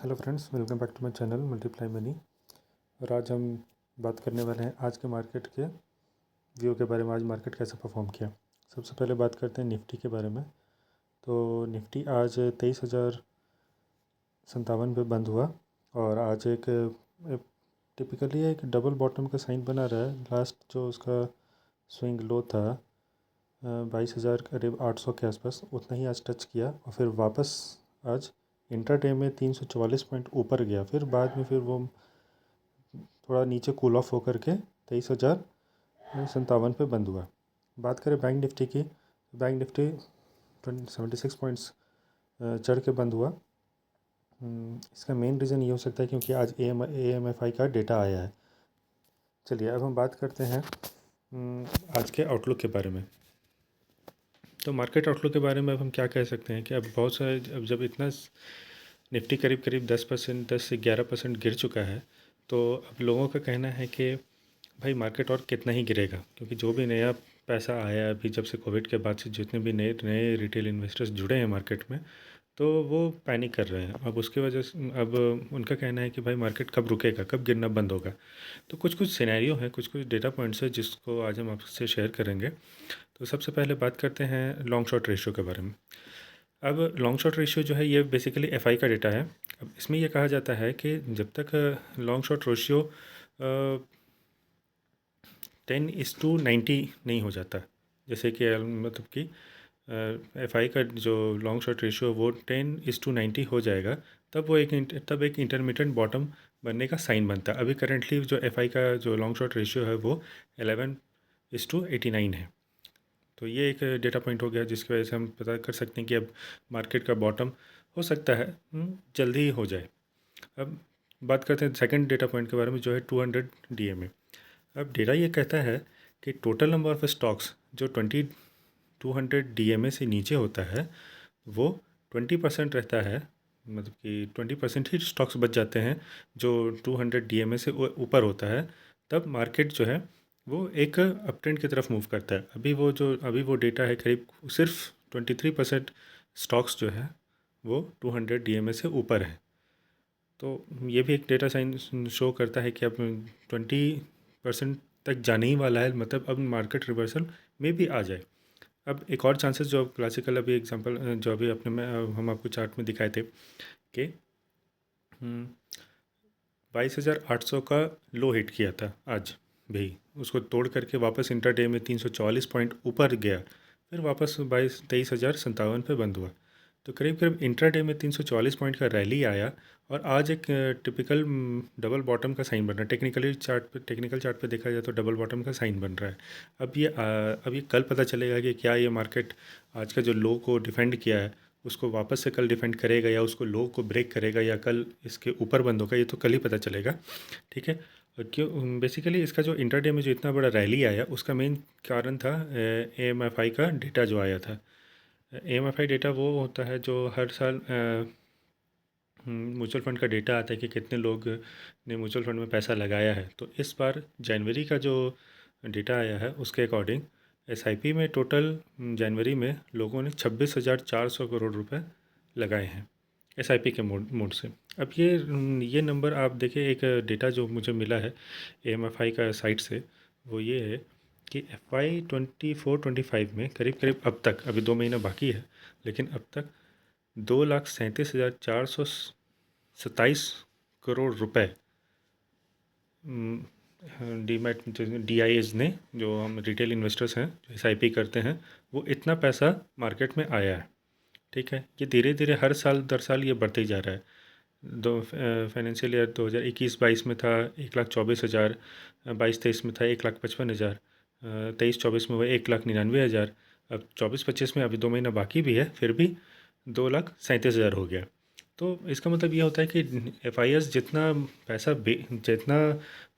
Hello friends, welcome back to my channel multiply money. और आज हम बात करने वाले हैं आज के मार्केट के व्यू के बारे में। आज मार्केट कैसे परफॉर्म किया। सबसे पहले बात करते हैं निफ्टी के बारे में। तो निफ्टी आज 23,057 पे बंद हुआ और आज एक टिपिकली एक डबल बॉटम का साइन बना रहा है। लास्ट जो उसका स्विंग लो था 22,000 करीब 800 के आसपास, उतना ही आज टच किया और फिर वापस आज इंट्राडे में 344 पॉइंट ऊपर गया। फिर बाद में फिर वो थोड़ा नीचे कूल ऑफ होकर के 23,057 पे बंद हुआ। बात करें बैंक निफ्टी की, बैंक निफ्टी 76 पॉइंट्स चढ़ के बंद हुआ। इसका मेन रीज़न ये हो सकता है क्योंकि आज AMFI का डेटा आया है। चलिए अब हम बात करते हैं आज के आउटलुक के बारे में। तो मार्केट आउटलुक के बारे में अब हम क्या कह सकते हैं कि अब बहुत सारे, अब जब इतना निफ्टी करीब करीब 10% 10 से 11% गिर चुका है, तो अब लोगों का कहना है कि भाई मार्केट और कितना ही गिरेगा, क्योंकि जो भी नया पैसा आया अभी जब से कोविड के बाद से, जितने भी नए नए रिटेल इन्वेस्टर्स जुड़े हैं मार्केट में, तो वो पैनिक कर रहे हैं। अब उसकी वजह से अब उनका कहना है कि भाई मार्केट कब रुकेगा, कब गिरना बंद होगा। तो कुछ कुछ सिनेरियो हैं, कुछ कुछ डेटा पॉइंट्स हैं जिसको आज हम आपसे शेयर करेंगे। तो सबसे पहले बात करते हैं लॉन्ग शॉर्ट रेशियो के बारे में। अब लॉन्ग शॉर्ट रेशियो जो है ये बेसिकली एफआई का डेटा है। अब इसमें यह कहा जाता है कि जब तक लॉन्ग शॉर्ट रेशियो 10:90 नहीं हो जाता, जैसे कि मतलब कि एफआई का जो लॉन्ग शॉर्ट रेशियो वो 10:90 हो जाएगा, तब एक इंटरमीडिएट बॉटम बनने का साइन बनता है। अभी करेंटली जो एफआई का जो लॉन्ग शॉर्ट रेशियो है वो 11:89 है। तो ये एक डेटा पॉइंट हो गया जिसकी वजह से हम पता कर सकते हैं कि अब मार्केट का बॉटम हो सकता है जल्दी ही हो जाए। अब बात करते हैं सेकंड डेटा पॉइंट के बारे में, जो है 200 DMA। अब डेटा ये कहता है कि टोटल नंबर ऑफ स्टॉक्स जो 200 DMA से नीचे होता है वो 20% रहता है। मतलब कि 20% ही स्टॉक्स बच जाते हैं जो 200 DMA से ऊपर होता है। तब मार्केट जो है वो एक अप ट्रेंड की तरफ मूव करता है। अभी वो डेटा है करीब सिर्फ 23% स्टॉक्स जो है वो 200 DMA से ऊपर है। तो ये भी एक डेटा साइन शो करता है कि अब 20% तक जाने ही वाला है, मतलब अब मार्केट रिवर्सल में भी आ जाए। अब एक और चांसेस जो क्लासिकल अभी एग्जांपल जो अभी अपने में हम आपको चार्ट में दिखाए थे कि 22,800 का लो हिट किया था आज भी, उसको तोड़ करके वापस इंटरडे में 344 पॉइंट ऊपर गया, फिर वापस 23,057 पे बंद हुआ। तो करीब करीब इंट्राडे में 344 पॉइंट का रैली आया और आज एक टिपिकल डबल बॉटम का साइन बन रहा है। टेक्निकल चार्ट पे देखा जाए तो डबल बॉटम का साइन बन रहा है। अब ये कल पता चलेगा कि क्या ये मार्केट आज का जो लो को डिफेंड किया है उसको वापस से कल डिफेंड करेगा, या उसको लो को ब्रेक करेगा, या कल इसके ऊपर बंद होगा। ये तो कल ही पता चलेगा। ठीक है। और क्यों बेसिकली इसका जो इंटरडे में जो इतना बड़ा रैली आया उसका मेन कारण था AMFI का डेटा जो आया था। AMFI डेटा वो होता है जो हर साल म्यूचुअल फंड का डेटा आता है कि कितने लोग ने म्यूचुअल फंड में पैसा लगाया है। तो इस बार जनवरी का जो डेटा आया है उसके अकॉर्डिंग SIP में टोटल जनवरी में लोगों ने 26,400 करोड़ रुपए लगाए हैं SIP के मोड से। अब ये नंबर आप देखिए, एक डेटा जो मुझे मिला है AMFI का साइट से, वो ये है कि FY 24-25 में करीब करीब अब तक, अभी 2 महीना बाकी है, लेकिन अब तक 2,37,427 करोड़ रुपए डीमैट DIAs ने, जो हम रिटेल इन्वेस्टर्स हैं जो SIP करते हैं, वो इतना पैसा मार्केट में आया है। ठीक है। ये धीरे धीरे हर साल दर साल ये बढ़ते ही जा रहा है। फाइनेंशियल ईयर 2021-22 में था 1,24,000, 22-23 में था 1,55,000, 23-24 में हुआ 1,99,000, अब 24-25 में अभी 2 महीना बाकी भी है, फिर भी 2,37,000 हो गया। तो इसका मतलब ये होता है कि FIS जितना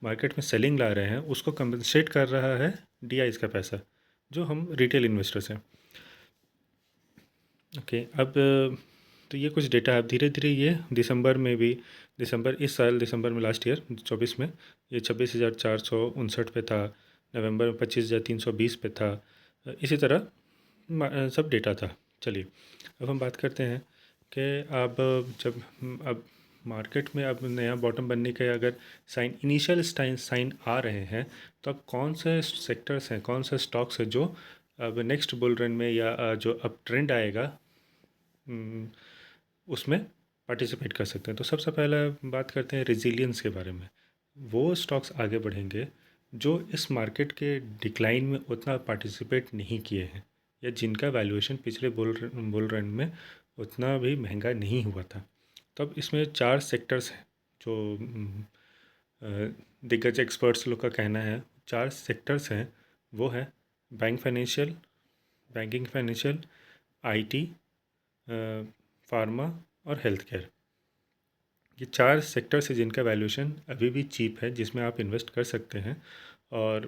मार्केट में सेलिंग ला रहे हैं उसको कंपनसेट कर रहा है DIs का पैसा, जो हम रिटेल इन्वेस्टर्स हैं। ओके। अब तो ये कुछ डेटा है। अब धीरे धीरे ये दिसंबर में लास्ट ईयर 24 में ये 26,459 पे था, नवंबर में 25,320 पे था, इसी तरह सब डेटा था। चलिए अब हम बात करते हैं कि अब मार्केट में अब नया बॉटम बनने के अगर साइन इनिशियल साइन आ रहे हैं, तो अब कौन से सेक्टर्स हैं, कौन से स्टॉक्स हैं जो अब नेक्स्ट बुल रन में या जो अब ट्रेंड आएगा उसमें पार्टिसिपेट कर सकते हैं। तो सबसे पहले बात करते हैं रेजिलियंस के बारे में। वो स्टॉक्स आगे बढ़ेंगे जो इस मार्केट के डिक्लाइन में उतना पार्टिसिपेट नहीं किए हैं, या जिनका वैल्यूएशन पिछले बुल रन में उतना भी महंगा नहीं हुआ था। तब इसमें 4 सेक्टर्स हैं जो दिग्गज एक्सपर्ट्स लोग का कहना है। 4 सेक्टर्स हैं, वो है बैंकिंग फाइनेंशियल, आईटी, फार्मा और हेल्थ केयर। ये 4 सेक्टर्स हैं जिनका वैल्यूएशन अभी भी चीप है, जिसमें आप इन्वेस्ट कर सकते हैं और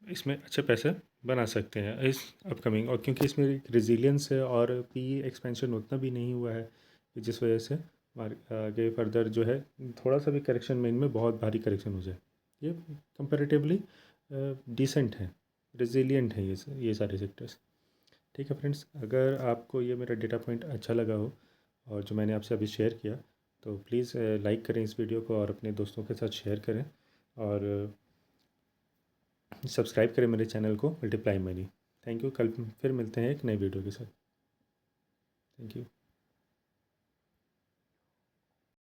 इसमें अच्छे पैसे बना सकते हैं इस अपकमिंग। और क्योंकि इसमें रेजिलियंस है और पीई एक्सपेंशन उतना भी नहीं हुआ है, जिस वजह से आगे फर्दर जो है थोड़ा सा भी करेक्शन में इनमें बहुत भारी करेक्शन हो जाए, ये कंपैरेटिवली डिसेंट है, रेजिलियंट है ये सारे सेक्टर्स। ठीक है फ्रेंड्स, अगर आपको ये मेरा डेटा पॉइंट अच्छा लगा हो और जो मैंने आपसे अभी शेयर किया, तो प्लीज़ लाइक करें इस वीडियो को और अपने दोस्तों के साथ शेयर करें और सब्सक्राइब करें मेरे चैनल को मल्टीप्लाई मनी। Thank you. कल फिर मिलते हैं एक नई वीडियो के साथ। Thank you.